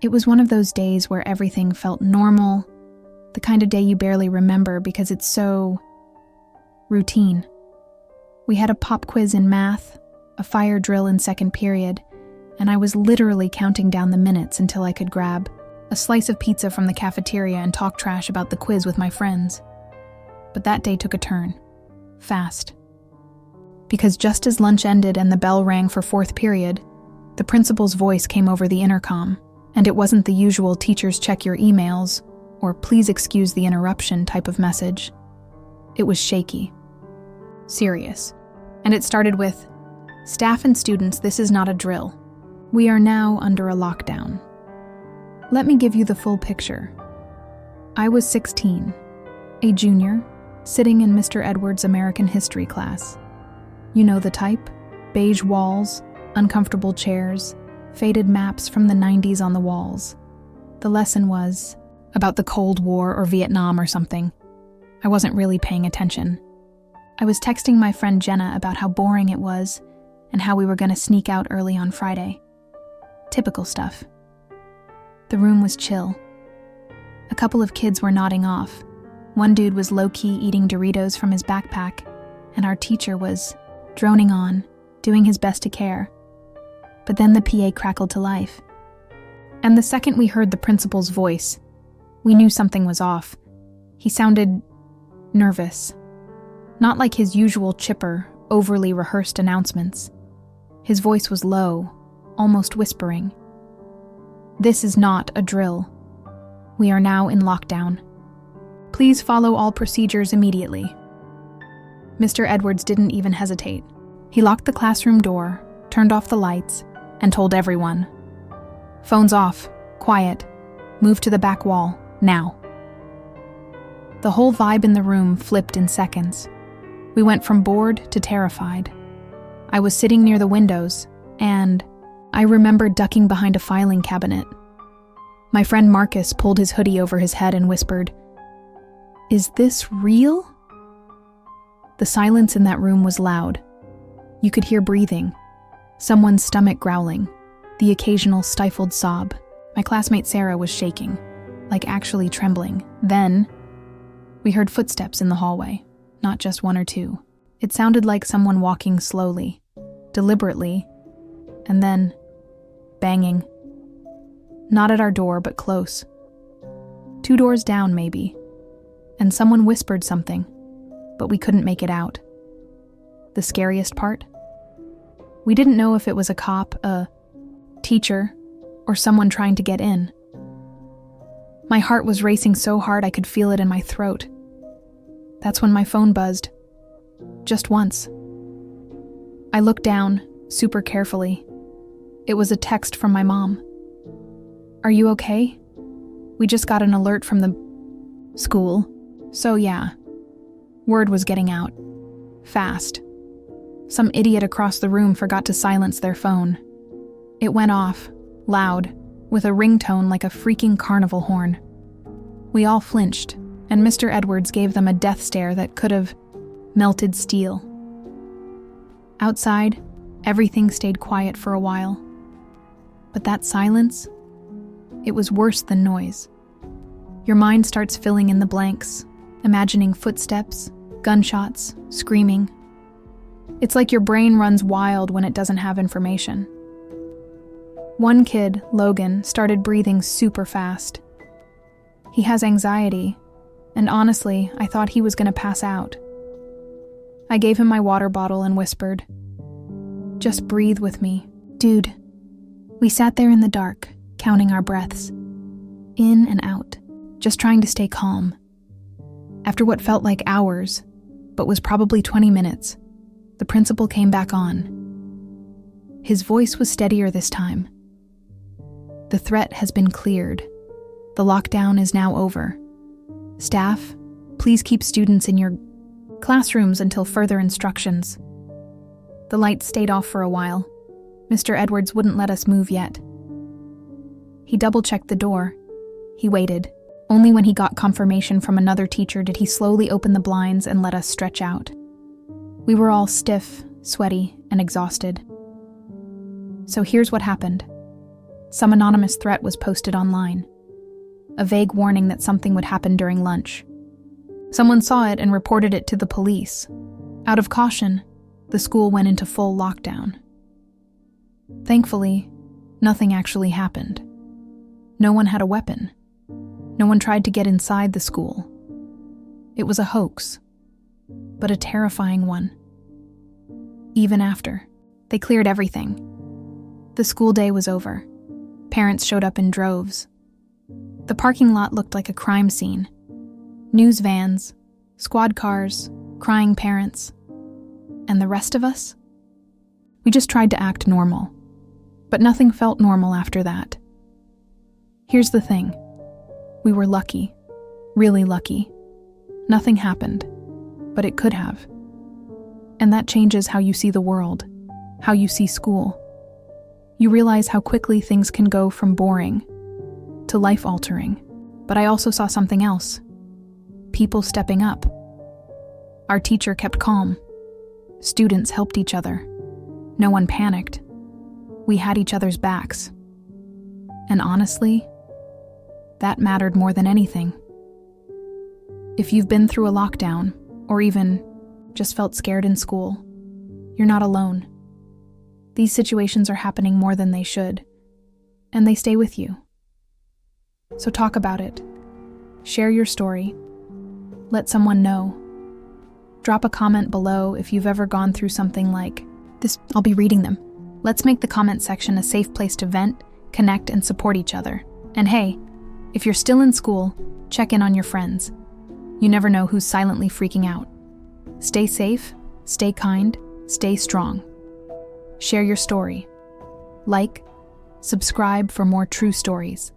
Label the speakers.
Speaker 1: It was one of those days where everything felt normal, the kind of day you barely remember because it's so routine. We had a pop quiz in math, a fire drill in second period, and I was literally counting down the minutes until I could grab a slice of pizza from the cafeteria and talk trash about the quiz with my friends. But that day took a turn. Fast. Because just as lunch ended and the bell rang for fourth period, the principal's voice came over the intercom, and it wasn't the usual teachers check your emails or please excuse the interruption type of message. It was shaky. Serious. And it started with, "Staff and students, this is not a drill. We are now under a lockdown." Let me give you the full picture. I was 16, a junior, sitting in Mr. Edwards' American history class. You know the type: beige walls, uncomfortable chairs, faded maps from the 90s on the walls. The lesson was about the Cold War or Vietnam or something. I wasn't really paying attention. I was texting my friend Jenna about how boring it was and how we were going to sneak out early on Friday. Typical stuff. The room was chill. A couple of kids were nodding off. One dude was low-key eating Doritos from his backpack, and our teacher was droning on, doing his best to care. But then the PA crackled to life. And the second we heard the principal's voice, we knew something was off. He sounded nervous. Not like his usual chipper, overly rehearsed announcements. His voice was low, almost whispering. "This is not a drill. We are now in lockdown. Please follow all procedures immediately." Mr. Edwards didn't even hesitate. He locked the classroom door, turned off the lights, and told everyone, "Phones off, quiet, move to the back wall, now." The whole vibe in the room flipped in seconds. We went from bored to terrified. I was sitting near the windows, and I remember ducking behind a filing cabinet. My friend Marcus pulled his hoodie over his head and whispered, "Is this real?" The silence in that room was loud. You could hear breathing, someone's stomach growling, the occasional stifled sob. My classmate Sarah was shaking, like actually trembling. Then, we heard footsteps in the hallway, not just one or two. It sounded like someone walking slowly, deliberately, and then banging. Not at our door, but close. 2 doors down, maybe. And someone whispered something, but we couldn't make it out. The scariest part? We didn't know if it was a cop, a teacher, or someone trying to get in. My heart was racing so hard I could feel it in my throat. That's when my phone buzzed. Just once. I looked down, super carefully. It was a text from my mom. "Are you okay? We just got an alert from the school, so yeah." Word was getting out. Fast. Some idiot across the room forgot to silence their phone. It went off, loud, with a ringtone like a freaking carnival horn. We all flinched, and Mr. Edwards gave them a death stare that could have melted steel. Outside, everything stayed quiet for a while. But that silence, it was worse than noise. Your mind starts filling in the blanks, imagining footsteps, gunshots, screaming. It's like your brain runs wild when it doesn't have information. One kid, Logan, started breathing super fast. He has anxiety, and honestly, I thought he was going to pass out. I gave him my water bottle and whispered, "Just breathe with me, dude." We sat there in the dark, counting our breaths, in and out, just trying to stay calm. After what felt like hours, but was probably 20 minutes, the principal came back on. His voice was steadier this time. "The threat has been cleared. The lockdown is now over. Staff, please keep students in your classrooms until further instructions." The lights stayed off for a while. Mr. Edwards wouldn't let us move yet. He double-checked the door. He waited. Only when he got confirmation from another teacher did he slowly open the blinds and let us stretch out. We were all stiff, sweaty, and exhausted. So here's what happened. Some anonymous threat was posted online, a vague warning that something would happen during lunch. Someone saw it and reported it to the police. Out of caution, the school went into full lockdown. Thankfully, nothing actually happened. No one had a weapon. No one tried to get inside the school. It was a hoax, but a terrifying one. Even after, they cleared everything. The school day was over. Parents showed up in droves. The parking lot looked like a crime scene. News vans, squad cars, crying parents. And the rest of us? We just tried to act normal. But nothing felt normal after that. Here's the thing. We were lucky. Really lucky. Nothing happened. But it could have. And that changes how you see the world, how you see school. You realize how quickly things can go from boring to life-altering. But I also saw something else. People stepping up. Our teacher kept calm. Students helped each other. No one panicked. We had each other's backs. And honestly, that mattered more than anything. If you've been through a lockdown, or even just felt scared in school, you're not alone. These situations are happening more than they should, and they stay with you. So talk about it. Share your story. Let someone know. Drop a comment below if you've ever gone through something like this. I'll be reading them. Let's make the comment section a safe place to vent, connect, and support each other. And hey, if you're still in school, check in on your friends. You never know who's silently freaking out. Stay safe, stay kind, stay strong. Share your story. Like, subscribe for more true stories.